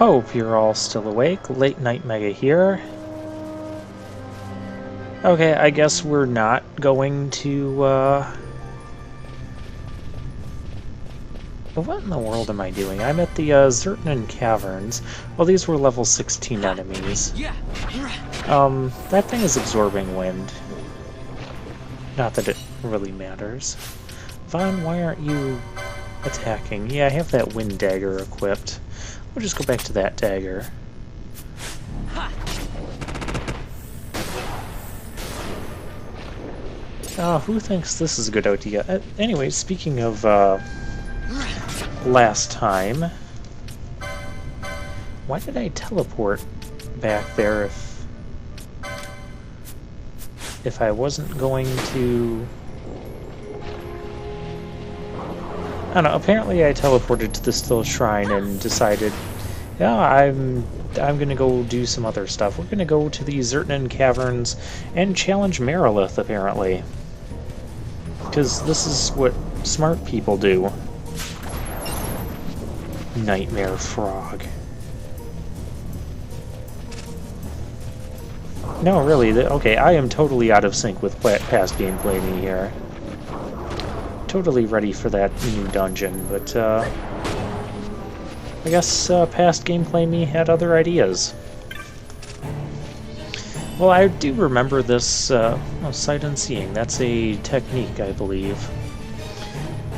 Hope you're all still awake. Late Night Mega here. Okay, I guess we're not going to, What in the world am I doing? I'm at the, XII Caverns. Well, these were level 16 enemies. That thing is absorbing wind. Not that it really matters. Vaughn, why aren't you attacking? Yeah, I have that wind dagger equipped. We'll just go back to that dagger. Who thinks this is a good idea? Anyway, speaking of, last time... Why did I teleport back there if I wasn't going to... I don't know, apparently I teleported to the Still Shrine and decided, yeah, I'm gonna go do some other stuff. We're gonna go to the XII Caverns and challenge Maralith, apparently. Because this is what smart people do. Nightmare Frog. No, really, okay, I am totally out of sync with past gameplay me here. Totally ready for that new dungeon, but I guess past gameplay me had other ideas. Well, I do remember this sight unseen. That's a technique, I believe.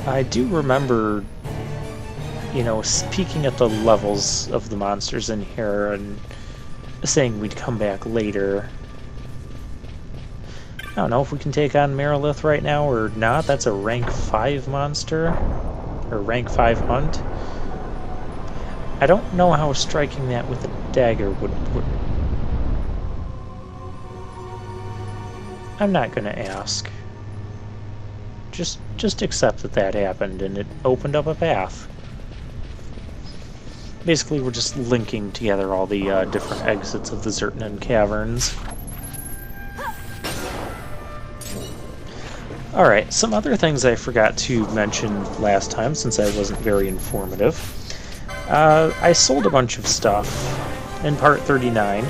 I do remember, you know, peeking at the levels of the monsters in here and saying we'd come back later. I don't know if we can take on Maralith right now or not. That's a rank 5 monster. Or rank 5 hunt. I don't know how striking that with a dagger would... I'm not gonna ask. Just accept that that happened and it opened up a path. Basically, we're just linking together all the different exits of the XII Caverns. Alright, some other things I forgot to mention last time, since I wasn't very informative. I sold a bunch of stuff in Part 39,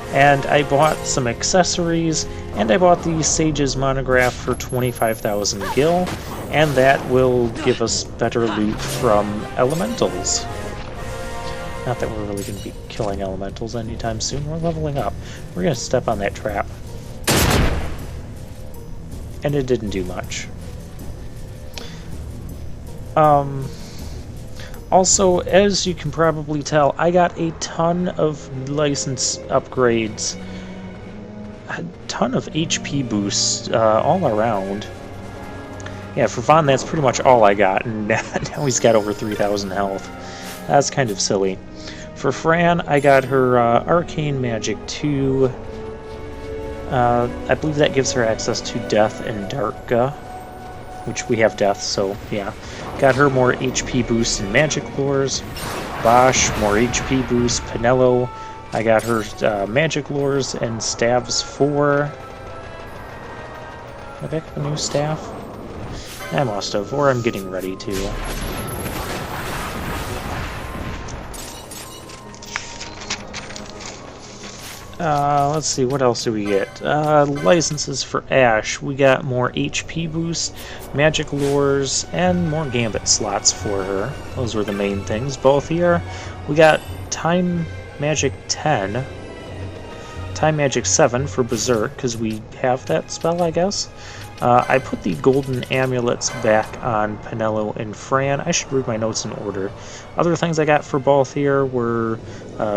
and I bought some accessories, and I bought the Sage's Monograph for 25,000 gil, and that will give us better loot from elementals. Not that we're really going to be killing elementals anytime soon, we're leveling up. We're going to step on that trap. And it didn't do much. Also, as you can probably tell, I got a ton of license upgrades. A ton of HP boosts all around. Yeah, for Vaughn, that's pretty much all I got, and now he's got over 3,000 health. That's kind of silly. For Fran, I got her Arcane Magic 2. I believe that gives her access to Death and Darka, which we have Death, so yeah. Got her more HP boosts and Magic Lures. Bosch, more HP boosts. Pinello, I got her Magic Lures and Staves 4. Did I pick up a new staff? I must have, or I'm getting ready to. Let's see, what else do we get? Licenses for Ash. We got more HP boosts, Magic Lures, and more Gambit slots for her. Those were the main things. Both here, we got Time Magic 10, Time Magic 7 for Berserk, because we have that spell, I guess. I put the golden amulets back on Pinello and Fran. I should read my notes in order. Other things I got for both here were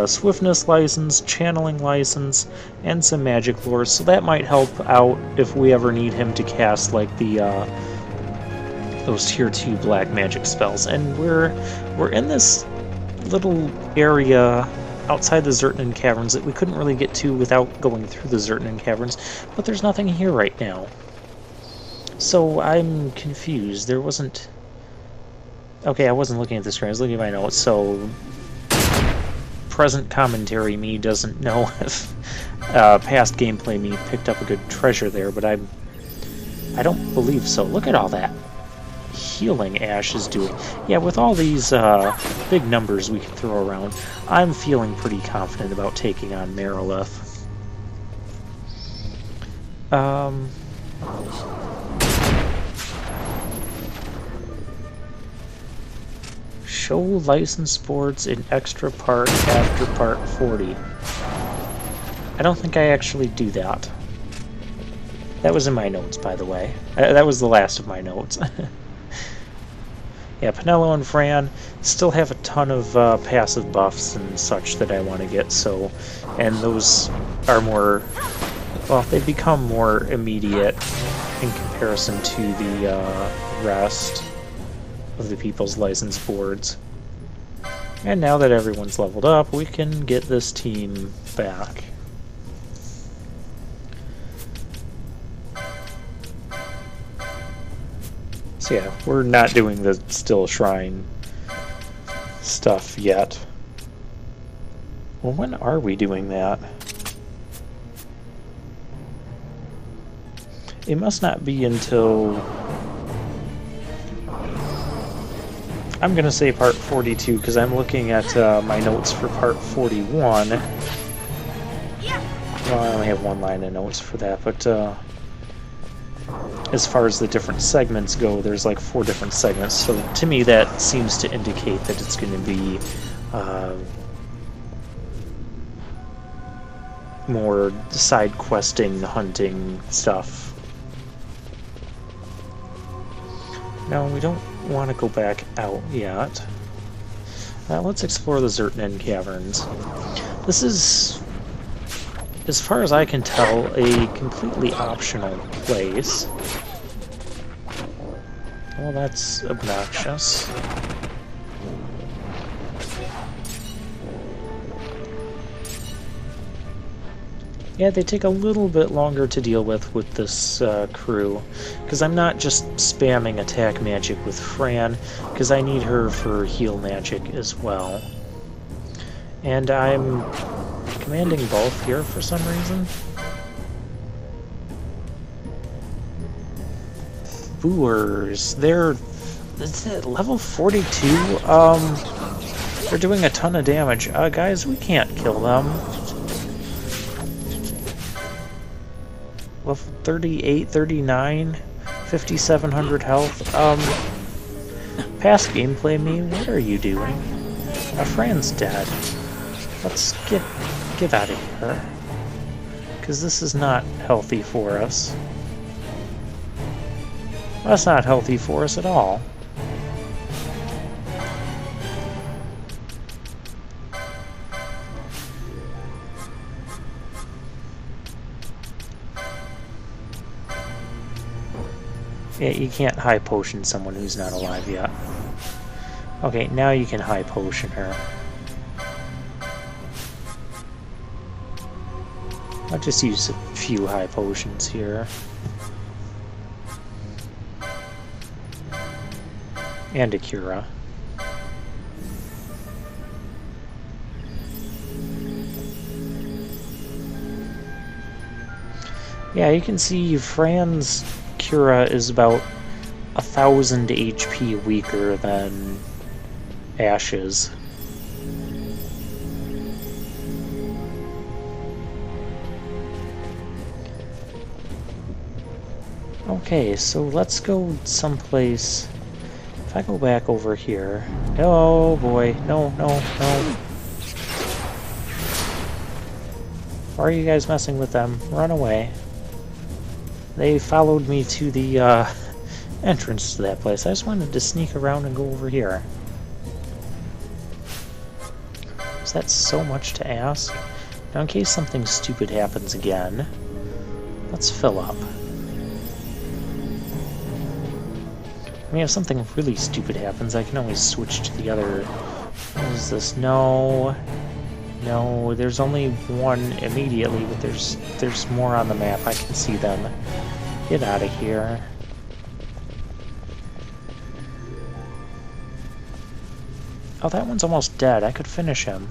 Swiftness license, Channeling license, and some Magic Lures. So that might help out if we ever need him to cast like the those Tier 2 black magic spells. And we're in this little area outside the XII Caverns that we couldn't really get to without going through the XII Caverns, but there's nothing here right now. So I'm confused. There wasn't... Okay, I wasn't looking at the screen. I was looking at my notes, so... Present commentary me doesn't know if past gameplay me picked up a good treasure there, but I don't believe so. Look at all that healing Ash is doing. Yeah, with all these big numbers we can throw around, I'm feeling pretty confident about taking on Maralith. Show license boards in extra part after part 40. I don't think I actually do that. That was in my notes, by the way. That was the last of my notes. Yeah, Penelo and Fran still have a ton of passive buffs and such that I want to get, so... And those are more... Well, they become more immediate in comparison to the rest of the people's license boards. And now that everyone's leveled up, we can get this team back. So yeah, we're not doing the Still Shrine stuff yet. Well, when are we doing that? It must not be until... I'm going to say part 42, because I'm looking at my notes for part 41. Well, I only have one line of notes for that, but as far as the different segments go, there's like 4 different segments, so to me that seems to indicate that it's going to be more side questing, hunting stuff. No, we don't want to go back out yet. Let's explore the Zertnan Caverns. This is, as far as I can tell, a completely optional place. Well, that's obnoxious. Yeah, they take a little bit longer to deal with this crew, because I'm not just spamming attack magic with Fran, because I need her for heal magic as well. And I'm commanding both here for some reason. Booers, they're level 42. They're doing a ton of damage. Guys, we can't kill them. Level 38, 39, 5,700 health. Past gameplay me, what are you doing? My friend's dead. Let's get out of here, because this is not healthy for us. That's not healthy for us at all. Yeah, you can't high potion someone who's not alive yet. Okay, now you can high potion her. I'll just use a few high potions here. And a Cura. Yeah, you can see Fran's Cura is about 1,000 HP weaker than Ash's. Okay, so let's go someplace. If I go back over here... Oh boy, no. Why are you guys messing with them? Run away. They followed me to the entrance to that place. I just wanted to sneak around and go over here. Is that so much to ask? Now, in case something stupid happens again, let's fill up. I mean, if something really stupid happens, I can always switch to the other... What is this? No, there's only one immediately, but there's more on the map. I can see them. Get out of here. Oh, that one's almost dead. I could finish him.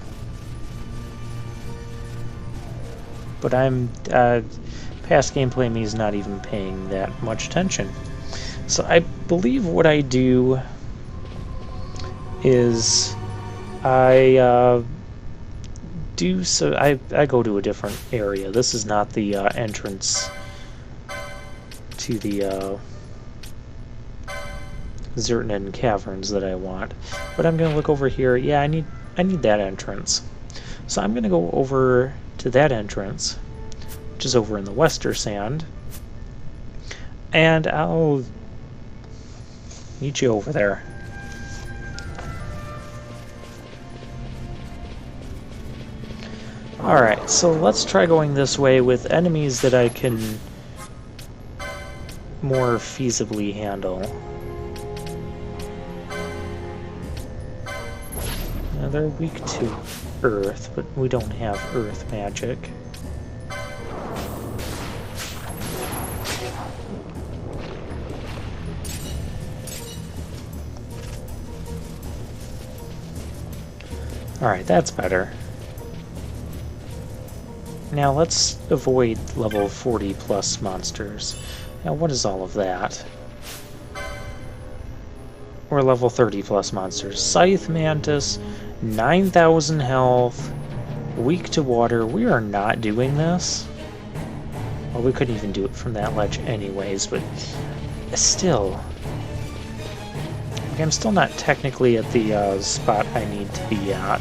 But I'm... past gameplay me is not even paying that much attention. So I believe what I do is I I go to a different area. This is not the entrance to the XII caverns that I want. But I'm gonna look over here. Yeah, I need that entrance. So I'm gonna go over to that entrance, which is over in the Wester Sand, and I'll meet you over there. Alright, so let's try going this way with enemies that I can more feasibly handle. Now they're weak to earth, but we don't have earth magic. Alright, that's better. Now let's avoid level 40 plus monsters. Now what is all of that? Or level 30 plus monsters. Scythe Mantis, 9,000 health, weak to water. We are not doing this. Well, we couldn't even do it from that ledge anyways, but still. I'm still not technically at the spot I need to be at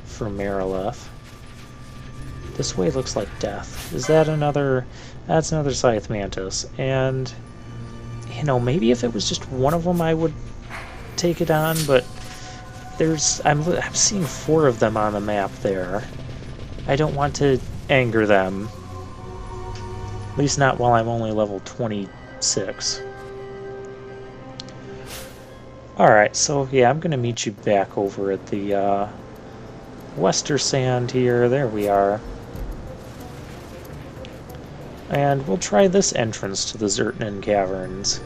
for Maralith. This way looks like death. Is that another... That's another Scythe Mantis. And, you know, maybe if it was just one of them I would take it on, but there's... I'm seeing 4 of them on the map there. I don't want to anger them. At least not while I'm only level 26. Alright, so yeah, I'm gonna meet you back over at the Wester Sand here. There we are. And we'll try this entrance to the XII Caverns.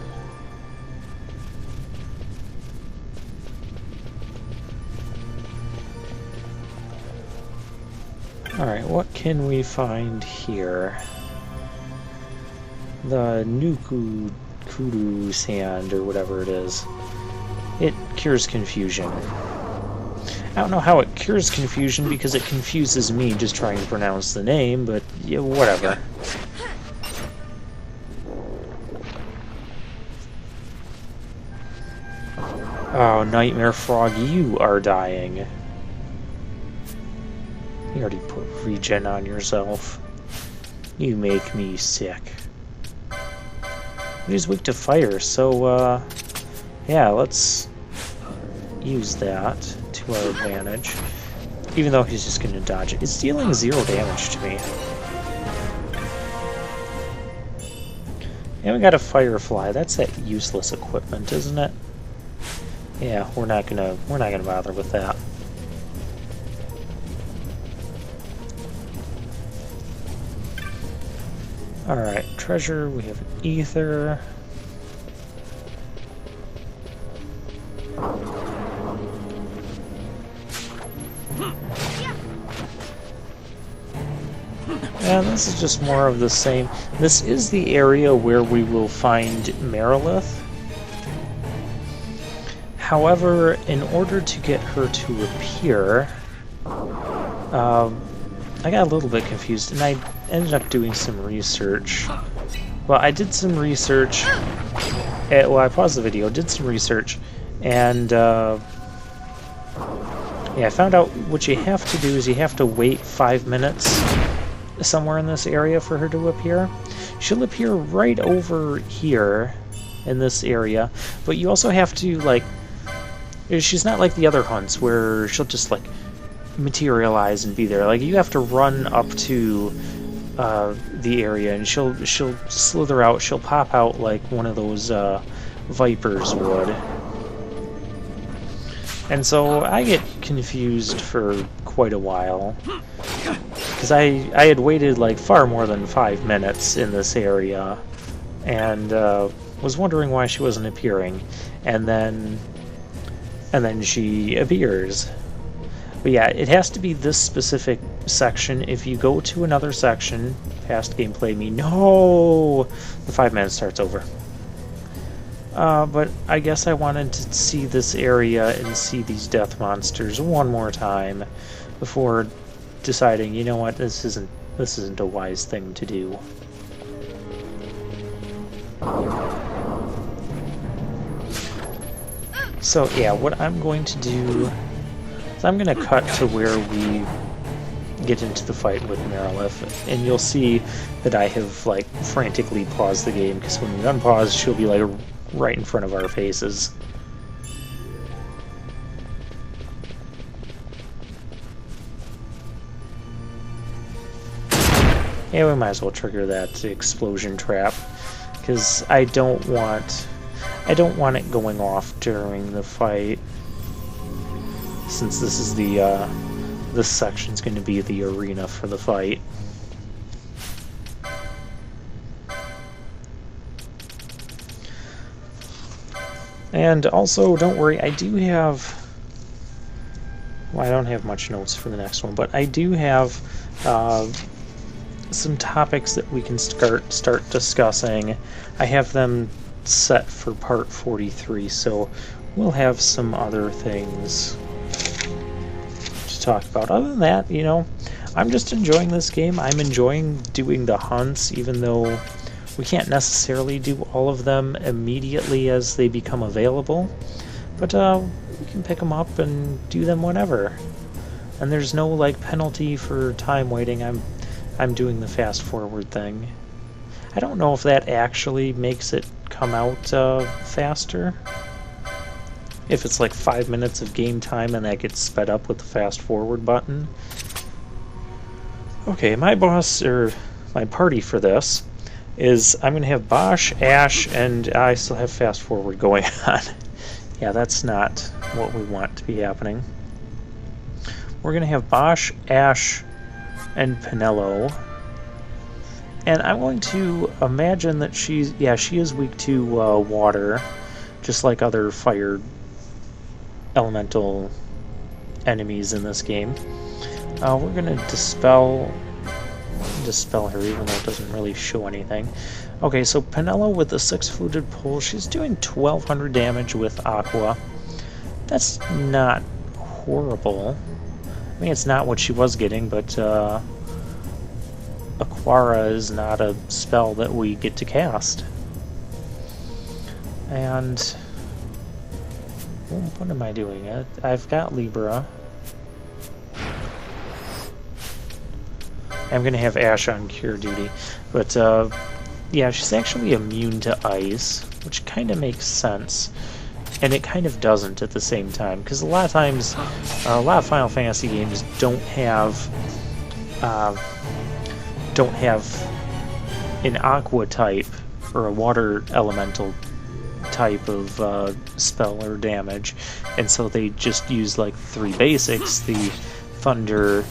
Alright, what can we find here? The Nuku Kudu Sand, or whatever it is. It cures confusion. I don't know how it cures confusion because it confuses me just trying to pronounce the name, but yeah, whatever. Oh, Nightmare Frog, you are dying. You already put regen on yourself. You make me sick. He's weak to fire, so, yeah, let's use that to our advantage. Even though he's just going to dodge it. It's dealing 0 damage to me. And we got a Firefly. That's that useless equipment, isn't it? Yeah, we're not gonna bother with that. Alright, treasure, we have an ether. And this is just more of the same. This is the area where we will find Maralith. However, in order to get her to appear, I got a little bit confused, and I ended up doing some research. Well, I did some research. Well, I paused the video, did some research, and yeah, I found out what you have to do is you have to wait 5 minutes somewhere in this area for her to appear. She'll appear right over here in this area, but you also have to, like, she's not like the other hunts where she'll just, like, materialize and be there. Like, you have to run up to the area, and she'll slither out, she'll pop out like one of those vipers would. And so I get confused for quite a while, because I had waited like far more than 5 minutes in this area, and was wondering why she wasn't appearing, and then she appears. But yeah, it has to be this specific section. If you go to another section, past gameplay me, no! The 5 minutes starts over. But I guess I wanted to see this area and see these death monsters one more time before deciding, you know what, this isn't a wise thing to do. So yeah, what I'm going to do is I'm going to cut to where we get into the fight with Maralith, and you'll see that I have like frantically paused the game, because when we unpause, she'll be like right in front of our faces. Yeah, we might as well trigger that explosion trap, because I don't want it going off during the fight, since this is this section's going to be the arena for the fight. And also, don't worry, I do have... Well, I don't have much notes for the next one, but I do have some topics that we can start discussing. I have them set for part 43, so we'll have some other things to talk about. Other than that, you know, I'm just enjoying this game. I'm enjoying doing the hunts, even though we can't necessarily do all of them immediately as they become available, but we can pick them up and do them whenever. And there's no like penalty for time waiting. I'm doing the fast forward thing. I don't know if that actually makes it come out faster. If it's like 5 minutes of game time and that gets sped up with the fast forward button. Okay, my boss, or my party for this, is I'm going to have Bosch, Ash, and I still have fast forward going on. Yeah, that's not what we want to be happening. We're going to have Bosch, Ash, and Penelo. And I'm going to imagine that she is weak to water, just like other fire elemental enemies in this game. We're going to dispel her, even though it doesn't really show anything. Okay, so Penelo with the 6-fluted pull, she's doing 1200 damage with Aqua. That's not horrible. I mean, it's not what she was getting, but Aquara is not a spell that we get to cast. And what am I doing? I've got Libra. I'm going to have Ash on cure duty, but yeah, she's actually immune to ice, which kind of makes sense, and it kind of doesn't at the same time, because a lot of times, a lot of Final Fantasy games don't have an aqua type or a water elemental type of spell or damage, and so they just use like 3 basics: the thunder,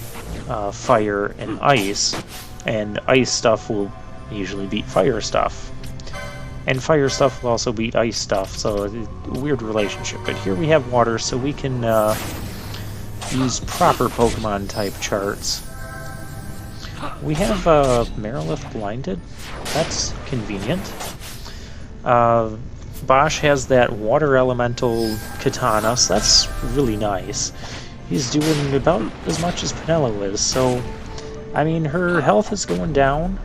fire, and ice stuff will usually beat fire stuff, and fire stuff will also beat ice stuff, so a weird relationship. But here we have water, so we can use proper Pokemon type charts. We have Maralith blinded. That's convenient. Bosch has that water elemental katana, so that's really nice. He's doing about as much as Penelo is, so I mean, her health is going down.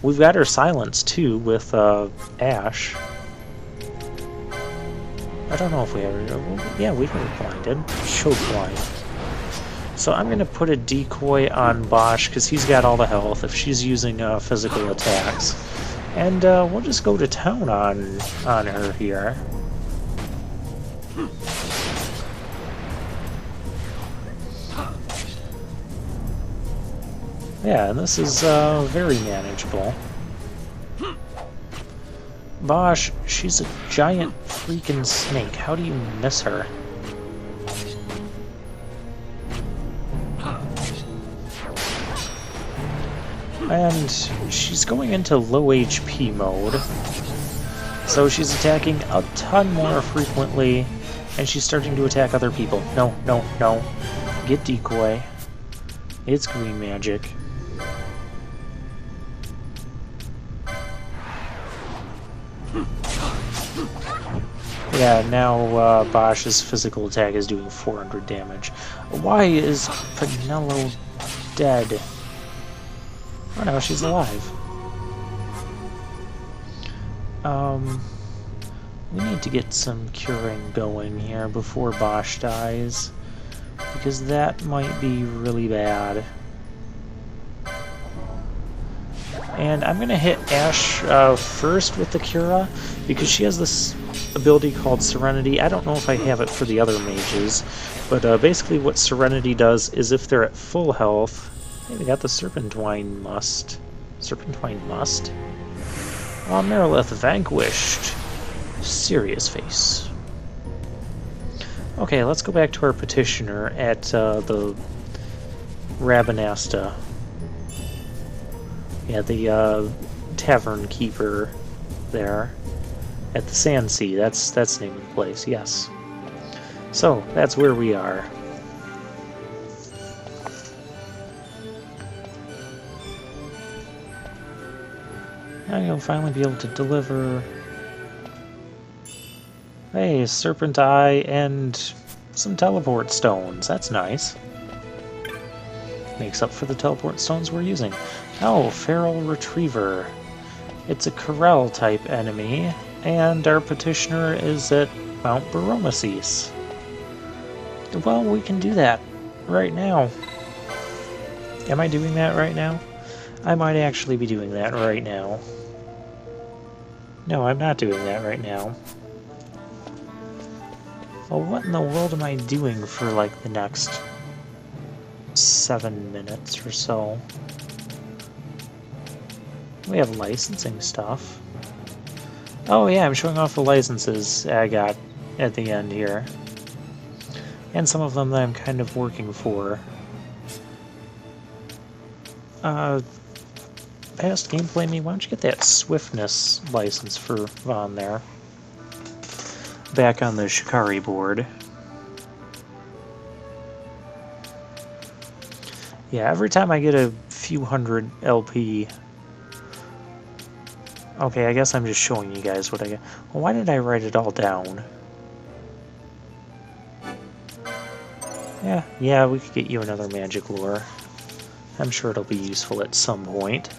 We've got her silence too with Ash. I don't know if we have. Yeah, we have her blinded. Choke blind. So I'm going to put a decoy on Bosch because he's got all the health if she's using physical attacks. And we'll just go to town on her here. Yeah, and this is very manageable. Bosch, she's a giant freaking snake. How do you miss her? And she's going into low HP mode, so she's attacking a ton more frequently, and she's starting to attack other people. No, no, no. Get decoy. It's green magic. Yeah, now Bosch's physical attack is doing 400 damage. Why is Pinello dead? Oh no, she's alive. We need to get some curing going here before Bosch dies, because that might be really bad. And I'm gonna hit Ash first with the Cura, because she has this ability called Serenity. I don't know if I have it for the other mages, but basically what Serenity does is if they're at full health... Hey, we got the Serpentine Must. Serpentine Must? Maralith vanquished. Serious face. Okay, let's go back to our petitioner at the Rabanasta. Yeah, the tavern keeper there at the Sand Sea. That's the name of the place, yes. So, that's where we are. Now you'll finally be able to deliver... Hey, Serpent Eye and some teleport stones. That's nice. Makes up for the teleport stones we're using. Oh, Feral Retriever. It's a Corel type enemy, and our petitioner is at Mount Baromesis. Well, we can do that right now. Am I doing that right now? I might actually be doing that right now. No, I'm not doing that right now. Well, what in the world am I doing for, like, the next 7 minutes or so? We have licensing stuff. Oh yeah, I'm showing off the licenses I got at the end here. And some of them that I'm kind of working for. Past gameplay me, why don't you get that swiftness license for Vaughn there? Back on the Shikari board. Yeah, every time I get a few hundred LP... Okay, I guess I'm just showing you guys what I get. Well, why did I write it all down? Yeah, we could get you another magic lore. I'm sure it'll be useful at some point.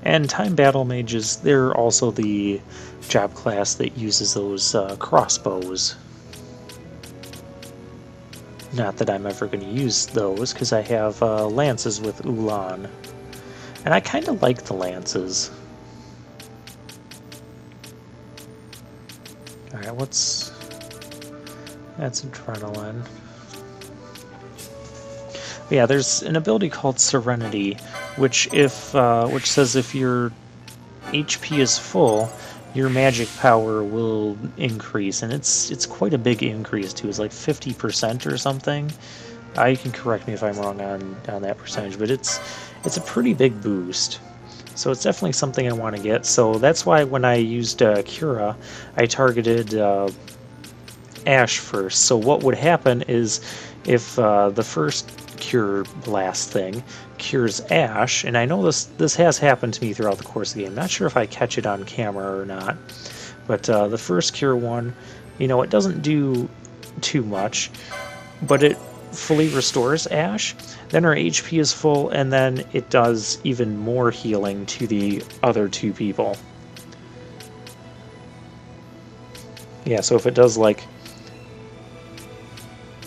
And Time Battle Mages, they're also the job class that uses those crossbows. Not that I'm ever going to use those, because I have lances with Ulan. And I kind of like the lances. Alright, what's... That's adrenaline. But yeah, there's an ability called Serenity, which says if your HP is full, your magic power will increase, and it's quite a big increase too. It's like 50% or something. You can correct me if I'm wrong on that percentage, but it's a pretty big boost. So it's definitely something I want to get. So that's why when I used Cura, I targeted Ash first. So what would happen is if the first Cure Blast thing cures Ash, and I know this has happened to me throughout the course of the game. Not sure if I catch it on camera or not, but the first Cure one, you know, it doesn't do too much, but it fully restores Ash. Then her HP is full, and then it does even more healing to the other two people. Yeah, so if it does like...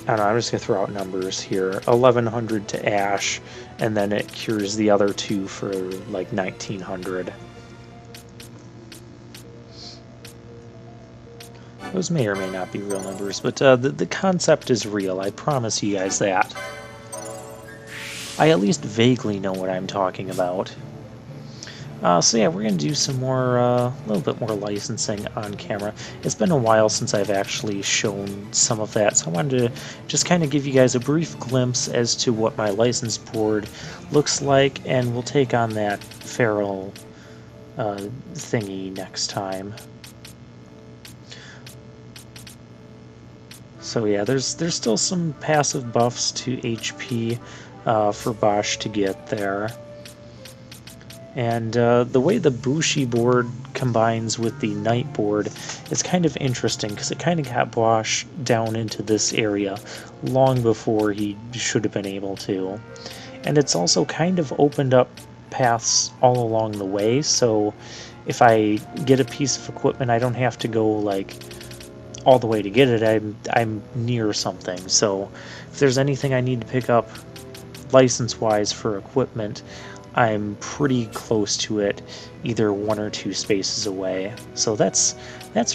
I don't know, I'm just going to throw out numbers here. 1100 to Ash, and then it cures the other two for like 1900. Those may or may not be real numbers, but the concept is real. I promise you guys that. I at least vaguely know what I'm talking about. So yeah, we're going to do some more, a little bit more licensing on camera. It's been a while since I've actually shown some of that, so I wanted to just kind of give you guys a brief glimpse as to what my license board looks like, and we'll take on that feral thingy next time. So yeah, there's still some passive buffs to HP for Bosch to get there. And the way the Bushi board combines with the Knight board is kind of interesting because it kind of got Bosch down into this area long before he should have been able to. And it's also kind of opened up paths all along the way, so if I get a piece of equipment, I don't have to go like all the way to get it. I'm near something, so if there's anything I need to pick up license-wise for equipment, I'm pretty close to it, either 1 or 2 spaces away. So that's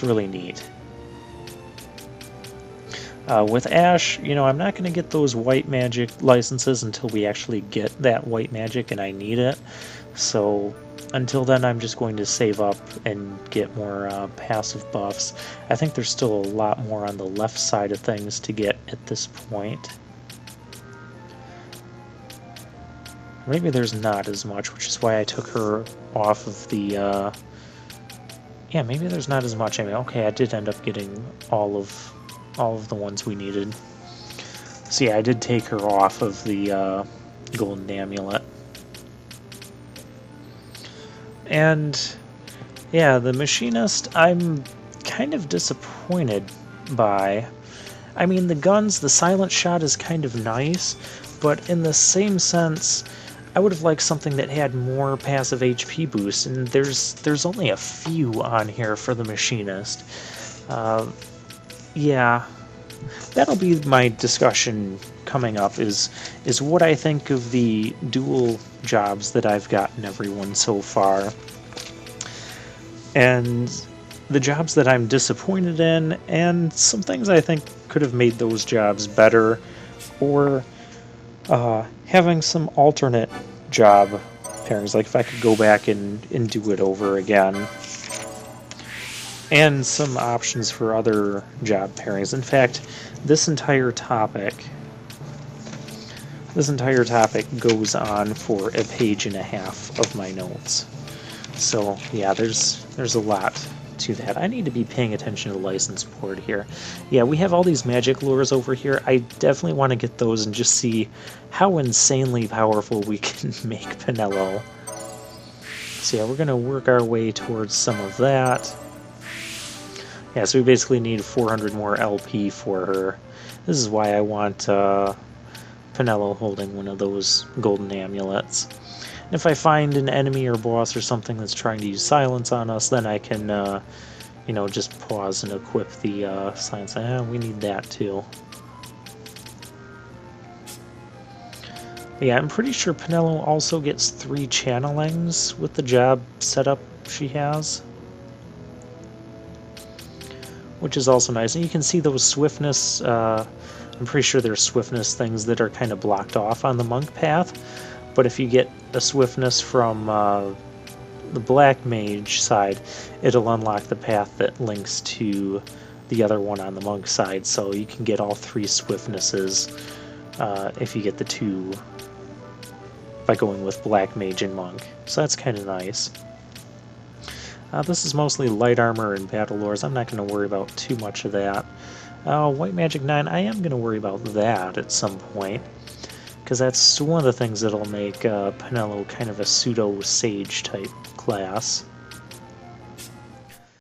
really neat. With Ash, you know, I'm not going to get those white magic licenses until we actually get that white magic and I need it. So until then, I'm just going to save up and get more passive buffs. I think there's still a lot more on the left side of things to get at this point. Maybe there's not as much, which is why I took her off of the, yeah, maybe there's not as much. I mean, okay, I did end up getting all of the ones we needed. So yeah, I did take her off of the golden amulet. And yeah, the machinist, I'm kind of disappointed by. I mean, the guns, the silent shot is kind of nice, but in the same sense, I would have liked something that had more passive HP boost, and there's only a few on here for the machinist. Yeah, that'll be my discussion coming up, is what I think of the dual jobs that I've gotten everyone so far, and the jobs that I'm disappointed in, and some things I think could have made those jobs better, or having some alternate job pairings, like if I could go back and do it over again, and some options for other job pairings. In fact, this entire topic goes on for a page and a half of my notes. So yeah, there's a lot to that. I need to be paying attention to the license board here. Yeah, we have all these magic lures over here. I definitely want to get those and just see how insanely powerful we can make Penelo. So yeah, we're going to work our way towards some of that. Yeah, so we basically need 400 more LP for her. This is why I want Penelo holding one of those golden amulets. And if I find an enemy or boss or something that's trying to use silence on us, then I can, you know, just pause and equip the silence. We need that too. But yeah, I'm pretty sure Penelo also gets 3 channelings with the job setup she has, which is also nice. And you can see those swiftness, I'm pretty sure there's swiftness things that are kind of blocked off on the monk path, but if you get a swiftness from the black mage side, it'll unlock the path that links to the other one on the monk side, so you can get all 3 swiftnesses if you get the 2 by going with black mage and monk. So that's kind of nice. This is mostly light armor and battle lures. I'm not going to worry about too much of that. White Magic 9, I am going to worry about that at some point, because that's one of the things that'll make Penelo kind of a pseudo-sage type class.